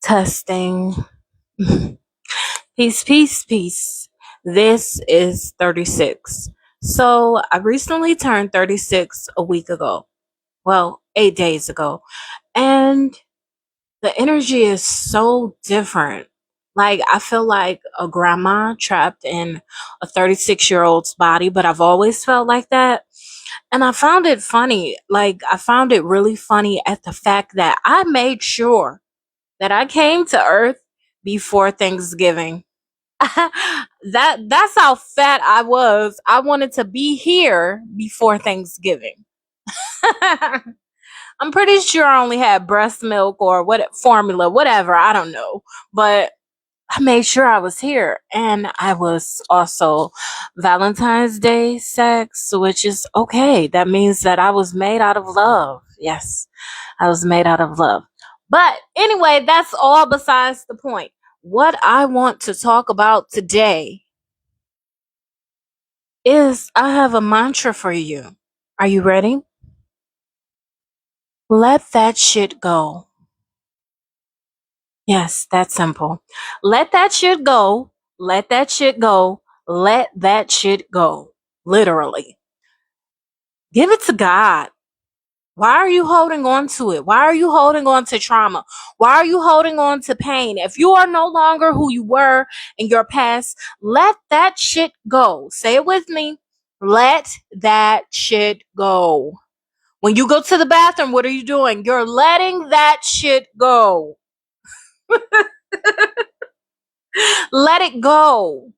Testing. Peace, peace, peace. This is 36. So I recently turned 36 a week ago. Well, 8 days ago. And the energy is so different. Like, I feel like a grandma trapped in a 36-year-old's body, but I've always felt like that. And I found it funny. Like, I found it really funny at the fact that I made sure that I came to Earth before Thanksgiving. That's how fat I was. I wanted to be here before Thanksgiving. I'm pretty sure I only had breast milk or what formula, whatever, I don't know. But I made sure I was here, and I was also Valentine's Day sex, which is okay. That means that I was made out of love. Yes, I was made out of love. But anyway, that's all besides the point. What I want to talk about today is I have a mantra for you. Are you ready? Let that shit go. Yes, that's simple. Let that shit go. Let that shit go. Let that shit go. Literally. Give it to God. Why are you holding on to it? Why are you holding on to trauma? Why are you holding on to pain? If you are no longer who you were in your past, let that shit go. Say it with me. Let that shit go. When you go to the bathroom, what are you doing? You're letting that shit go. Let it go.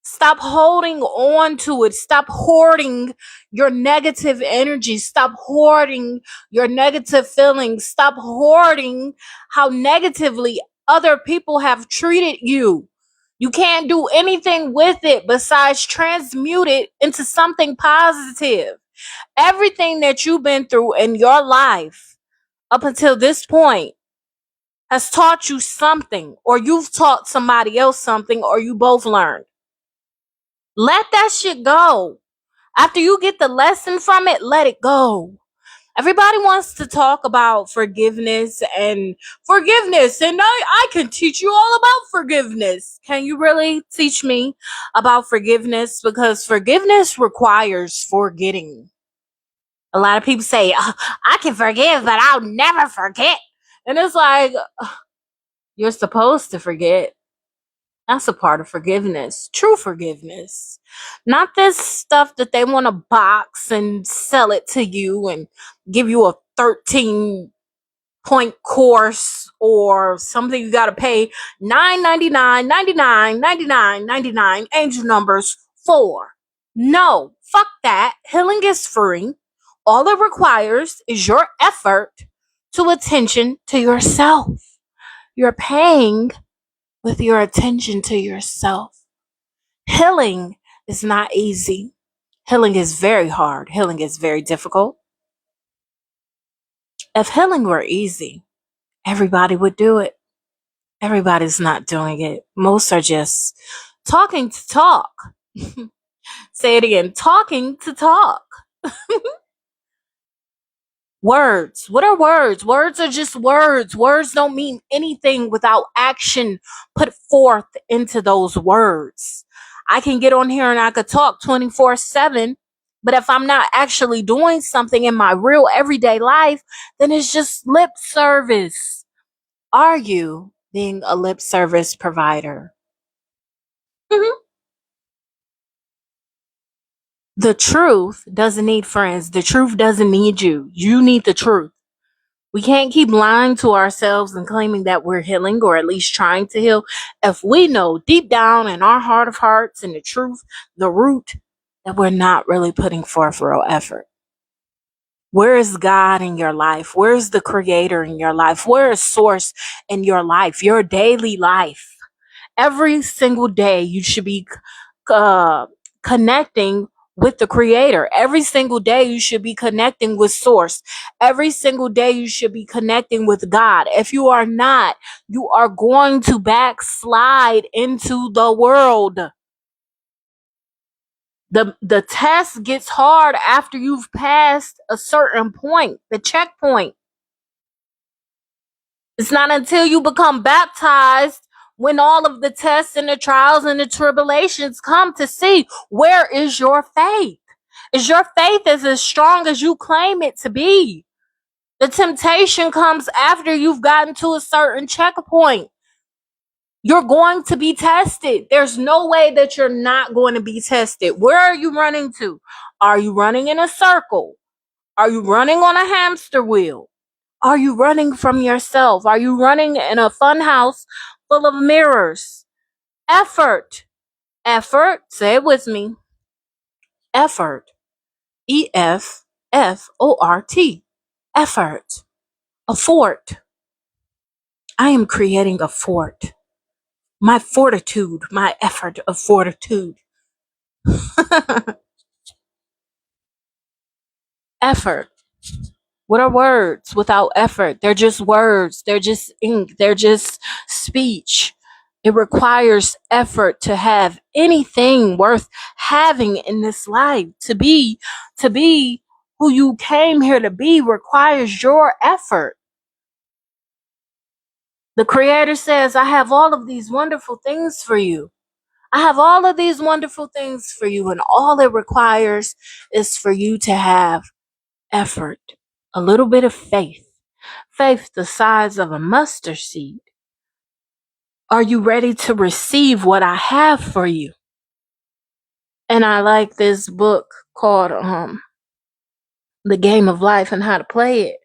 Stop holding on to it. Stop hoarding your negative energy. Stop hoarding your negative feelings. Stop hoarding how negatively other people have treated you. You can't do anything with it besides transmute it into something positive. Everything that you've been through in your life up until this point has taught you something, or you've taught somebody else something, or you both learned. Let that shit go. After you get the lesson from it, let it go. Everybody wants to talk about forgiveness, and I can teach you all about forgiveness. Can you really teach me about forgiveness? Because forgiveness requires forgetting. A lot of people say, "Oh, I can forgive, but I'll never forget." And it's like, you're supposed to forget. That's a part of forgiveness. True forgiveness. Not this stuff that they want to box and sell it to you and give you a 13-point course or something you got to pay 9.99, 99, 99, 99 angel numbers for. No, fuck that. Healing is free. All it requires is your effort to attention to yourself. You're paying with your attention to yourself. Healing is not easy. Healing is very hard. Healing is very difficult. If healing were easy, everybody would do it. Everybody's not doing it. Most are just talking to talk. Say it again, talking to talk. Words. What are words? Words are just words. Words don't mean anything without action put forth into those words. I can get on here and I could talk 24/7, but if I'm not actually doing something in my real everyday life, then it's just lip service. Are you being a lip service provider? Mhm. The truth doesn't need friends. The truth doesn't need you. You need the truth. We can't keep lying to ourselves and claiming that we're healing, or at least trying to heal, if we know deep down in our heart of hearts and the truth, the root, that we're not really putting forth real effort. Where is God in your life? Where is the creator in your life? Where is source in your life, your daily life? Every single day you should be uh, connecting with the creator. Every single day you should be connecting with source. Every single day you should be connecting with God. If you are not, you are going to backslide into the world. The test gets hard after you've passed a certain point, the checkpoint. It's not until you become baptized when all of the tests and the trials and the tribulations come to see where is your faith. Is your faith as strong as you claim it to be? The temptation comes after you've gotten to a certain checkpoint. You're going to be tested. There's no way that you're not going to be tested. Where are you running to? Are you running in a circle? Are you running on a hamster wheel? Are you running from yourself? Are you running in a fun house full of mirrors? Effort. Effort. Say it with me. Effort. EFFORT. Effort. A fort. I am creating a fort. My fortitude, my effort of fortitude. Effort. What are words without effort? They're just words. They're just ink. They're just speech. It requires effort to have anything worth having in this life. To be who you came here to be requires your effort. The Creator says, I have all of these wonderful things for you. I have all of these wonderful things for you, and all it requires is for you to have effort, a little bit of faith, faith the size of a mustard seed. Are you ready to receive what I have for you? And I like this book called The Game of Life and How to Play It.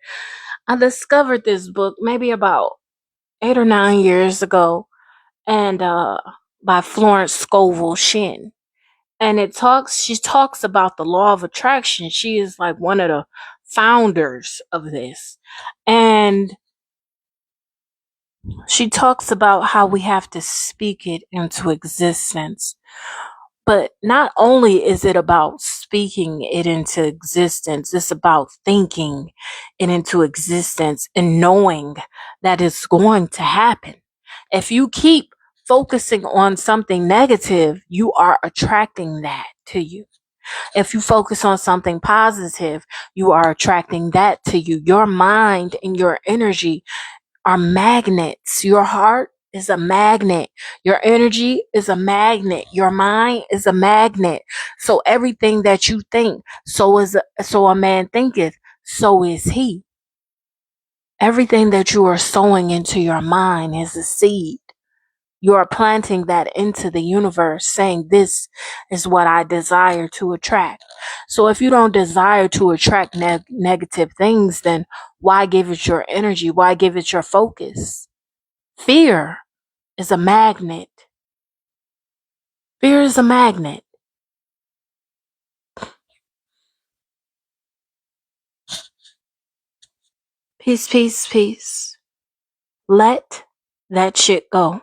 I discovered this book maybe about 8 or 9 years ago, and by Florence Scovel Shinn. And she talks about the law of attraction. She is like one of the founders of this. And she talks about how we have to speak it into existence. But not only is it about speaking it into existence, it's about thinking it into existence and knowing that it's going to happen. If you keep focusing on something negative, you are attracting that to you. If you focus on something positive, you are attracting that to you. Your mind and your energy are magnets. Your heart is a magnet. Your energy is a magnet. Your mind is a magnet. So everything that you think, so a man thinketh, so is he. Everything that you are sowing into your mind is a seed. You are planting that into the universe, saying, this is what I desire to attract. So if you don't desire to attract negative things, then why give it your energy? Why give it your focus? Fear is a magnet. Fear is a magnet. Peace, peace, peace. Let that shit go.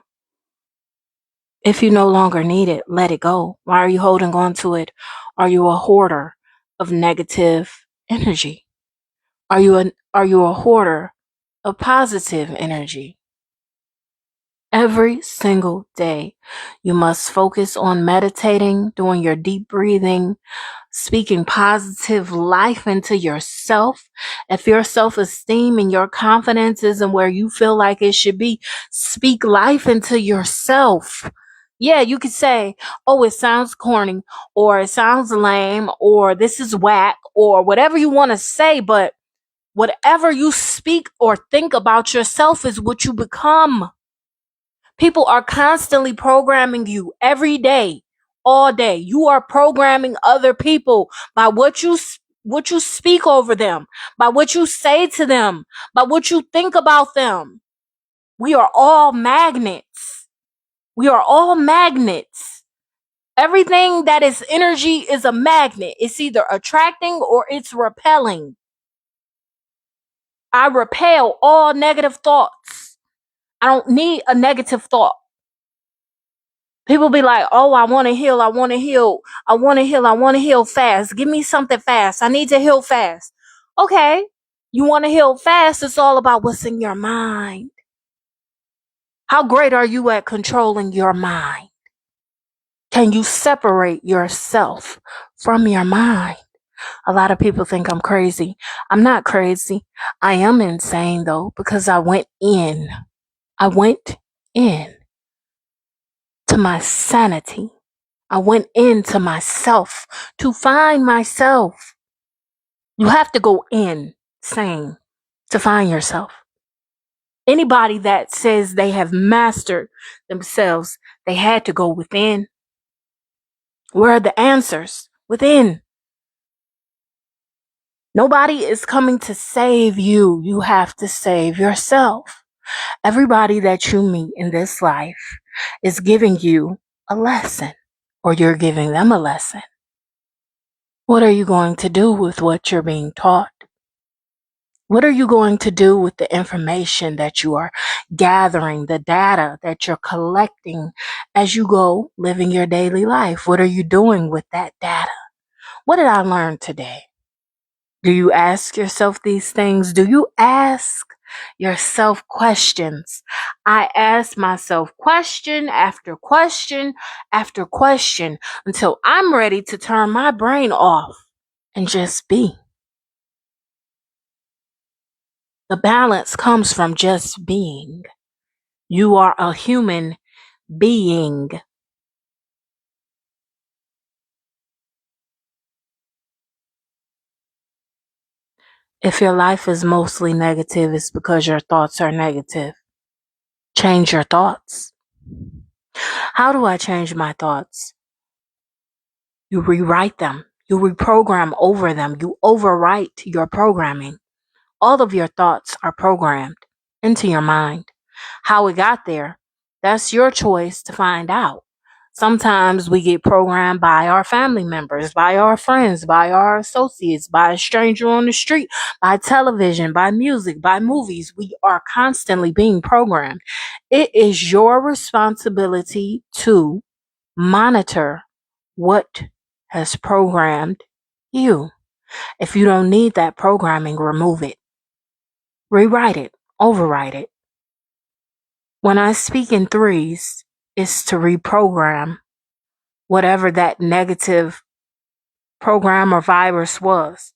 If you no longer need it, let it go. Why are you holding on to it? Are you a hoarder of negative energy? Are you a hoarder of positive energy? Every single day, you must focus on meditating, doing your deep breathing, speaking positive life into yourself. If your self-esteem and your confidence isn't where you feel like it should be, speak life into yourself. Yeah, you could say, oh, it sounds corny, or it sounds lame, or this is whack, or whatever you want to say, but whatever you speak or think about yourself is what you become. People are constantly programming you every day, all day. You are programming other people by what you speak over them, by what you say to them, by what you think about them. We are all magnets. We are all magnets. Everything that is energy is a magnet. It's either attracting or it's repelling. I repel all negative thoughts. I don't need a negative thought. People be like, oh, I want to heal. I want to heal. I want to heal. I want to heal fast. Give me something fast. I need to heal fast. Okay. You want to heal fast. It's all about what's in your mind. How great are you at controlling your mind? Can you separate yourself from your mind? A lot of people think I'm crazy. I'm not crazy. I am insane though, because I went in. I went in to my sanity. I went into myself to find myself. You have to go insane to find yourself. Anybody that says they have mastered themselves, they had to go within. Where are the answers? Within. Nobody is coming to save you. You have to save yourself. Everybody that you meet in this life is giving you a lesson, or you're giving them a lesson. What are you going to do with what you're being taught? What are you going to do with the information that you are gathering, the data that you're collecting as you go living your daily life? What are you doing with that data? What did I learn today? Do you ask yourself these things? Do you ask yourself questions? I ask myself question after question after question until I'm ready to turn my brain off and just be. The balance comes from just being. You are a human being. If your life is mostly negative, it's because your thoughts are negative. Change your thoughts. How do I change my thoughts? You rewrite them. You reprogram over them. You overwrite your programming. All of your thoughts are programmed into your mind. How it got there, that's your choice to find out. Sometimes we get programmed by our family members, by our friends, by our associates, by a stranger on the street, by television, by music, by movies. We are constantly being programmed. It is your responsibility to monitor what has programmed you. If you don't need that programming, remove it. Rewrite it, overwrite it. When I speak in threes, it's to reprogram whatever that negative program or virus was.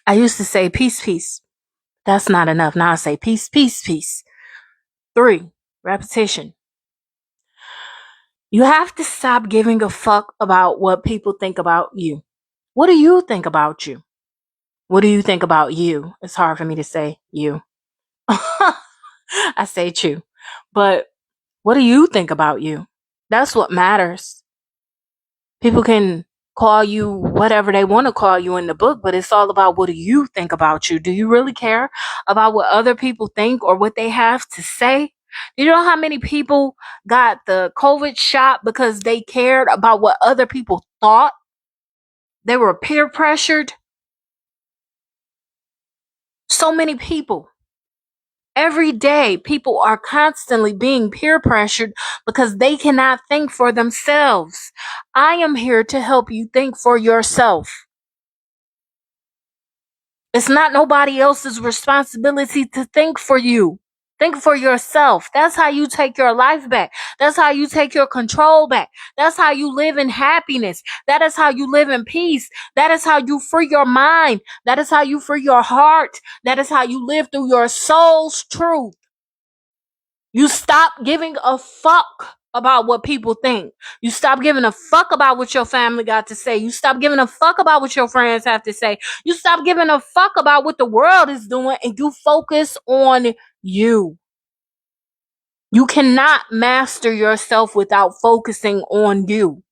I used to say peace, peace. That's not enough. Now I say peace, peace, peace. 3, repetition. You have to stop giving a fuck about what people think about you. What do you think about you? What do you think about you? It's hard for me to say you. I say you. But what do you think about you? That's what matters. People can call you whatever they want to call you in the book, but it's all about what do you think about you? Do you really care about what other people think or what they have to say? You know how many people got the COVID shot because they cared about what other people thought? They were peer pressured. So many people. Every day, people are constantly being peer pressured because they cannot think for themselves. I am here to help you think for yourself. It's not nobody else's responsibility to think for you. Think for yourself. That's how you take your life back. That's how you take your control back. That's how you live in happiness. That is how you live in peace. That is how you free your mind. That is how you free your heart. That is how you live through your soul's truth. You stop giving a fuck about what people think. You stop giving a fuck about what your family got to say. You stop giving a fuck about what your friends have to say. You stop giving a fuck about what the world is doing and you focus on you. You cannot master yourself without focusing on you.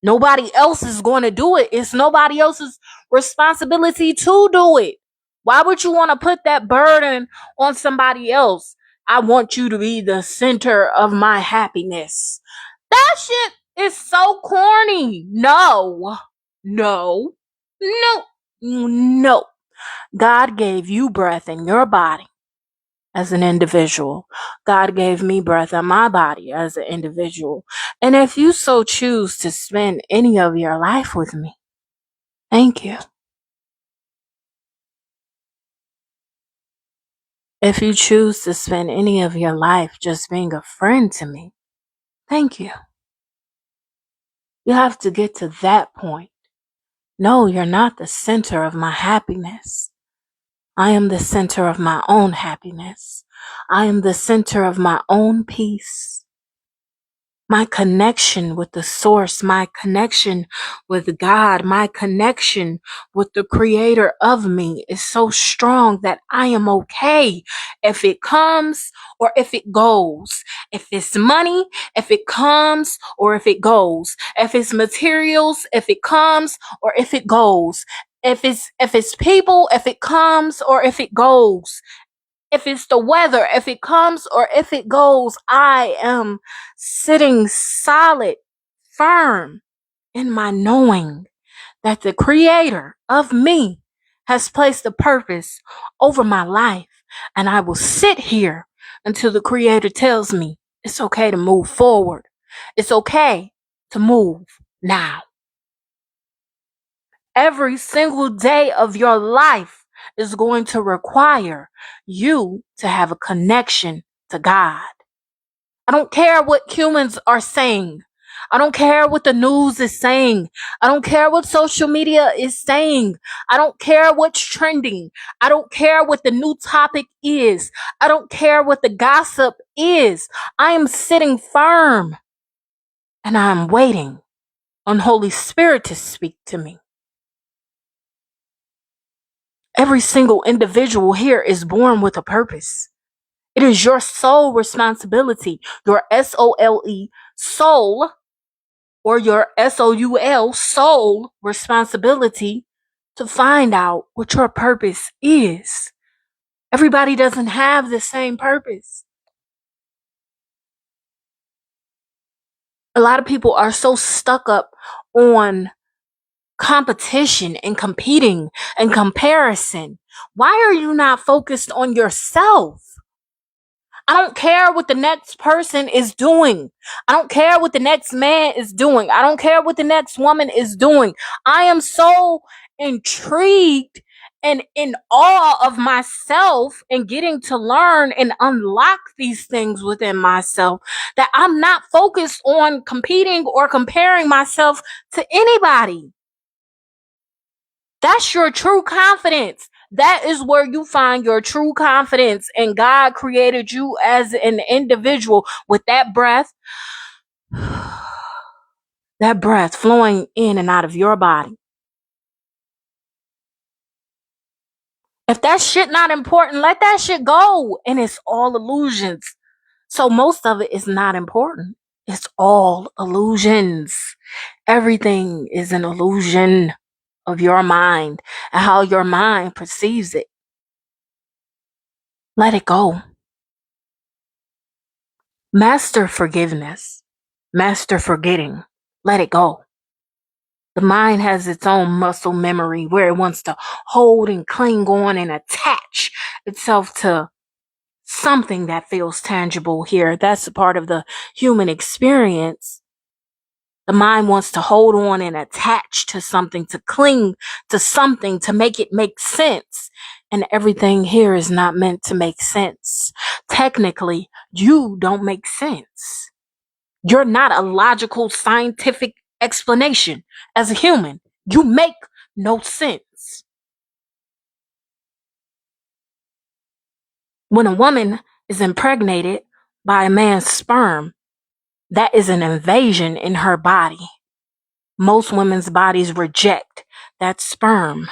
Nobody else is going to do it. It's nobody else's responsibility to do it. Why would you want to put that burden on somebody else? I want you to be the center of my happiness. That shit is so corny. No, no, no, no. God gave you breath in your body as an individual. God gave me breath in my body as an individual. And if you so choose to spend any of your life with me, thank you. If you choose to spend any of your life just being a friend to me, thank you. You have to get to that point No, you're not the center of my happiness. I am the center of my own happiness. I am the center of my own peace. My connection with the source, my connection with God, my connection with the creator of me is so strong that I am okay if it comes or if it goes. If it's money, if it comes or if it goes. If it's materials, if it comes or if it goes. If it's people, if it comes or if it goes. If it's the weather, if it comes or if it goes, I am sitting solid, firm in my knowing that the creator of me has placed a purpose over my life. And I will sit here until the creator tells me it's okay to move forward. It's okay to move now. Every single day of your life is going to require you to have a connection to God. I don't care what humans are saying. I don't care what the news is saying. I don't care what social media is saying. I don't care what's trending. I don't care what the new topic is. I don't care what the gossip is. I am sitting firm and I'm waiting on Holy Spirit to speak to me. Every single individual here is born with a purpose. It is your sole responsibility, your SOLE, soul, or your SOUL, soul responsibility to find out what your purpose is. Everybody doesn't have the same purpose. A lot of people are so stuck up on competition and competing and comparison. Why are you not focused on yourself? I don't care what the next person is doing. I don't care what the next man is doing. I don't care what the next woman is doing. I am so intrigued and in awe of myself and getting to learn and unlock these things within myself that I'm not focused on competing or comparing myself to anybody. That's your true confidence. That is where you find your true confidence. And God created you as an individual with that breath, that breath flowing in and out of your body. If that shit not important, let that shit go. And it's all illusions. So most of it is not important. It's all illusions. Everything is an illusion of your mind and how your mind perceives it. Let it go. Master forgiveness. Master forgetting. Let it go. The mind has its own muscle memory where it wants to hold and cling on and attach itself to something that feels tangible here. That's a part of the human experience. The mind wants to hold on and attach to something, to cling to something, to make it make sense. And everything here is not meant to make sense. Technically, you don't make sense. You're not a logical, scientific explanation as a human. You make no sense. When a woman is impregnated by a man's sperm, that is an invasion in her body. Most women's bodies reject that sperm.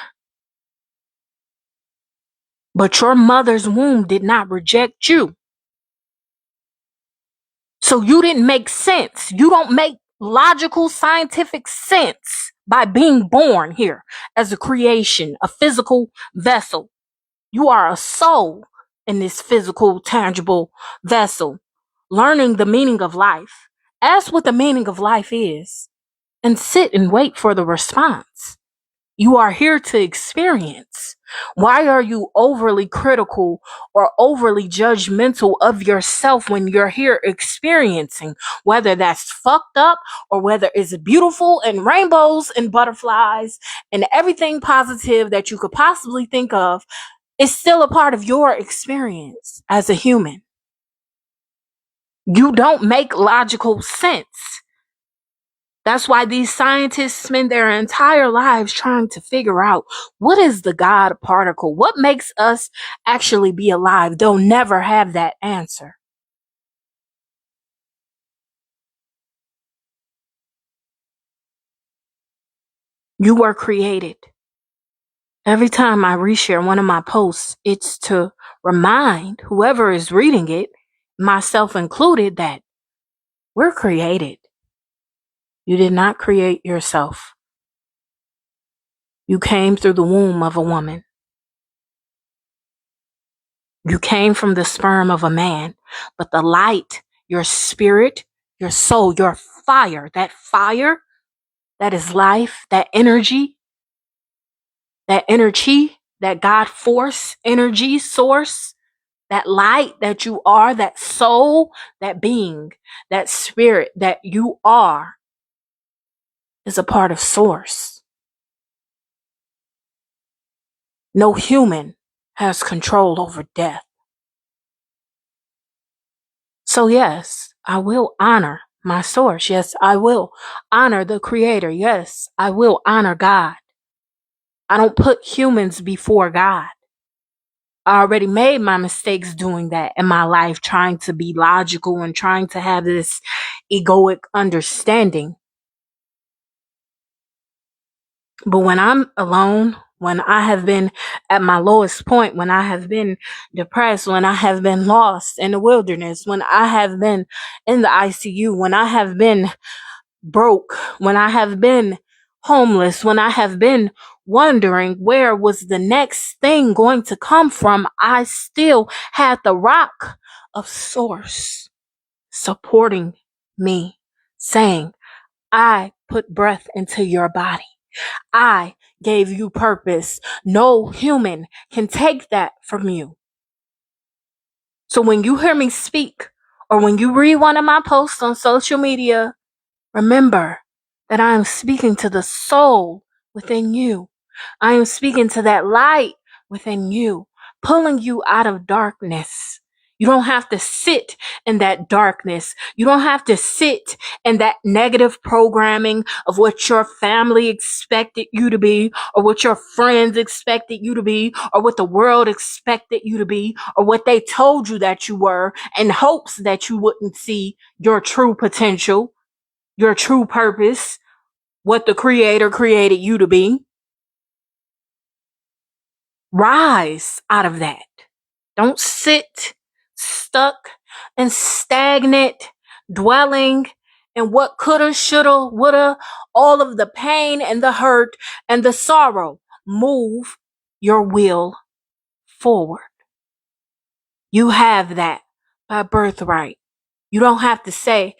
But your mother's womb did not reject you. So you didn't make sense. You don't make logical, scientific sense by being born here as a creation, a physical vessel. You are a soul in this physical, tangible vessel, learning the meaning of life. Ask what the meaning of life is and sit and wait for the response. You are here to experience. Why are you overly critical or overly judgmental of yourself when you're here experiencing? Whether that's fucked up or whether it's beautiful and rainbows and butterflies and everything positive that you could possibly think of, is still a part of your experience as a human. You don't make logical sense. That's why these scientists spend their entire lives trying to figure out what is the God particle? What makes us actually be alive? They'll never have that answer. You were created. Every time I reshare one of my posts, it's to remind whoever is reading it, myself included, that we're created. You did not create yourself. You came through the womb of a woman. You came from the sperm of a man. But the light, your spirit, your soul, your fire, that is life, that energy, that God force, energy source, that light that you are, that soul, that being, that spirit that you are, is a part of source. No human has control over death. So yes, I will honor my source. Yes, I will honor the creator. Yes, I will honor God. I don't put humans before God. I already made my mistakes doing that in my life, trying to be logical and trying to have this egoic understanding. But when I'm alone, when I have been at my lowest point, when I have been depressed, when I have been lost in the wilderness, when I have been in the ICU, when I have been broke, when I have been homeless, when I have been wondering where was the next thing going to come from, I still had the rock of source supporting me, saying, I put breath into your body. I gave you purpose. No human can take that from you. So when you hear me speak, or when you read one of my posts on social media, remember that I am speaking to the soul within you. I am speaking to that light within you, pulling you out of darkness. You don't have to sit in that darkness. You don't have to sit in that negative programming of what your family expected you to be, or what your friends expected you to be, or what the world expected you to be, or what they told you that you were, in hopes that you wouldn't see your true potential, your true purpose, what the creator created you to be. Rise out of that. Don't sit stuck and stagnant, dwelling in what coulda, shoulda, woulda, all of the pain and the hurt and the sorrow. Move your will forward. You have that by birthright. You don't have to stay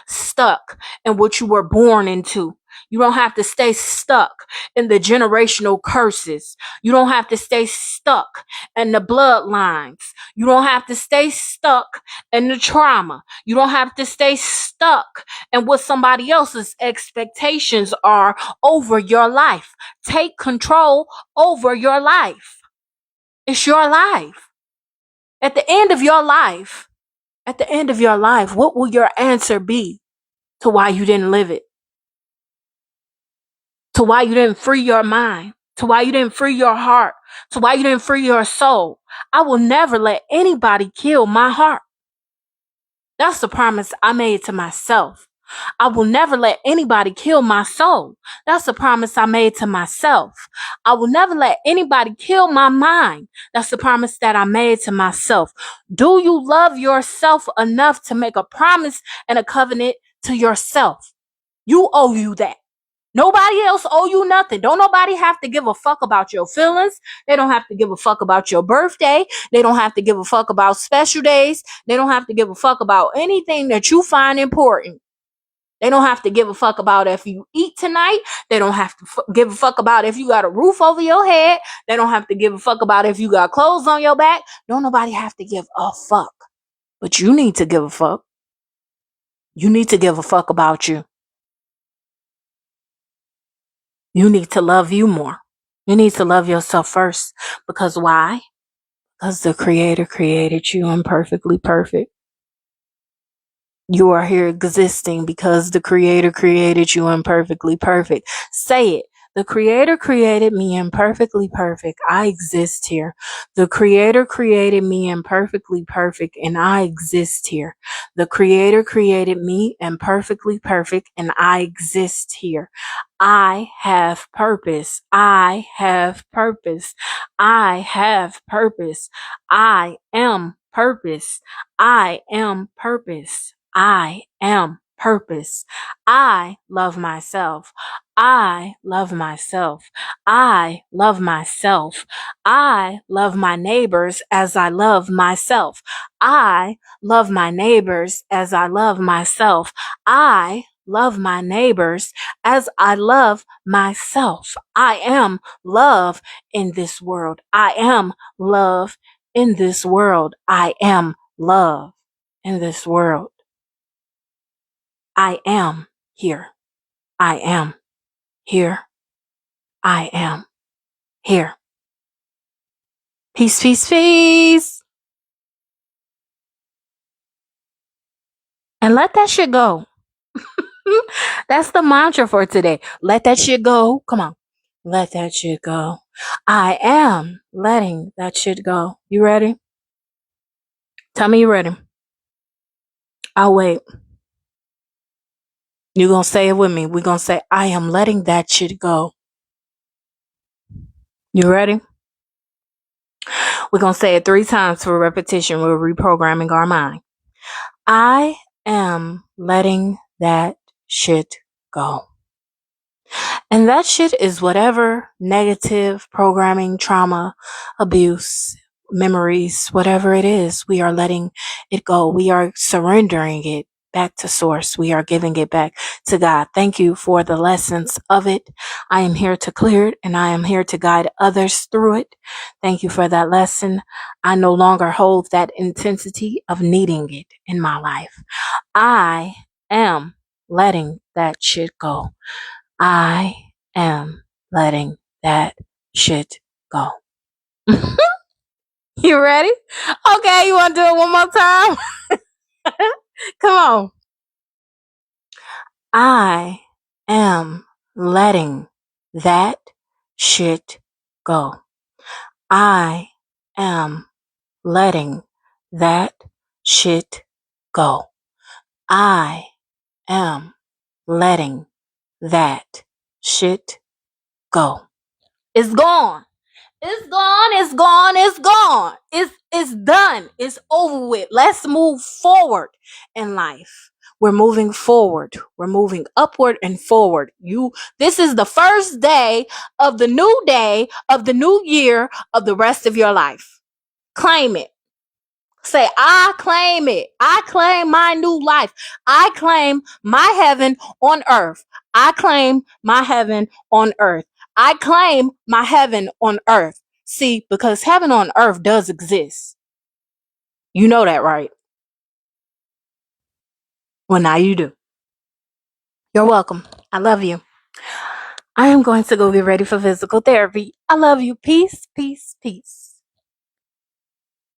stuck in what you were born into. You don't have to stay stuck in the generational curses. You don't have to stay stuck in the bloodlines. You don't have to stay stuck in the trauma. You don't have to stay stuck in what somebody else's expectations are over your life. Take control over your life. It's your life. At the end of your life, At the end of your life, what will your answer be to why you didn't live it? To why you didn't free your mind? To why you didn't free your heart? To why you didn't free your soul? I will never let anybody kill my heart. That's the promise I made to myself. I will never let anybody kill my soul. That's the promise I made to myself. I will never let anybody kill my mind. That's the promise that I made to myself. Do you love yourself enough to make a promise and a covenant to yourself? You owe you that. Nobody else owe you nothing. Don't nobody have to give a fuck about your feelings. They don't have to give a fuck about your birthday. They don't have to give a fuck about special days. They don't have to give a fuck about anything that you find important. They don't have to give a fuck about if you eat tonight. They don't have to give a fuck about if you got a roof over your head. They don't have to give a fuck about if you got clothes on your back. Don't nobody have to give a fuck. But you need to give a fuck. You need to give a fuck about you. You need to love you more. You need to love yourself first. Because why? Because the creator created you imperfectly perfect. You are here existing because the Creator created you imperfectly perfect. Say it. The Creator created me imperfectly perfect. I exist here. The Creator created me imperfectly perfect, and I exist here. The Creator created me imperfectly perfect, and I exist here. I have purpose. I have purpose. I have purpose. I am purpose. I am purpose. I am purpose. I love myself. I love myself. I love myself. I love my neighbors as I love myself. I love my neighbors as I love myself. I love my neighbors as I love myself. I am love in this world. I am love in this world. I am love in this world. I am here. I am here. I am here. Peace, peace, peace. And let that shit go. That's the mantra for today. Let that shit go. Come on. Let that shit go. I am letting that shit go. You ready? Tell me you ready. I'll wait. You're going to say it with me. We're going to say, I am letting that shit go. You ready? We're going to say it 3 times for repetition. We're reprogramming our mind. I am letting that shit go. And that shit is whatever negative programming, trauma, abuse, memories, whatever it is, we are letting it go. We are surrendering it back to source. We are giving it back to God. Thank you for the lessons of it. I am here to clear it and I am here to guide others through it. Thank you for that lesson. I no longer hold that intensity of needing it in my life. I am letting that shit go. I am letting that shit go. You ready? Okay, you want to do it one more time? Come on. I am letting that shit go. I am letting that shit go. I am letting that shit go. It's gone. It's gone, it's gone, it's gone. It's done. It's over with. Let's move forward in life. We're moving forward. We're moving upward and forward. This is the first day of the new year of the rest of your life. Claim it. Say, I claim it. I claim my new life. I claim my heaven on earth. I claim my heaven on earth. I claim my heaven on earth. See, because heaven on earth does exist. You know that, right? Well, now you do. You're welcome. I love you. I am going to go get ready for physical therapy. I love you. Peace, peace, peace.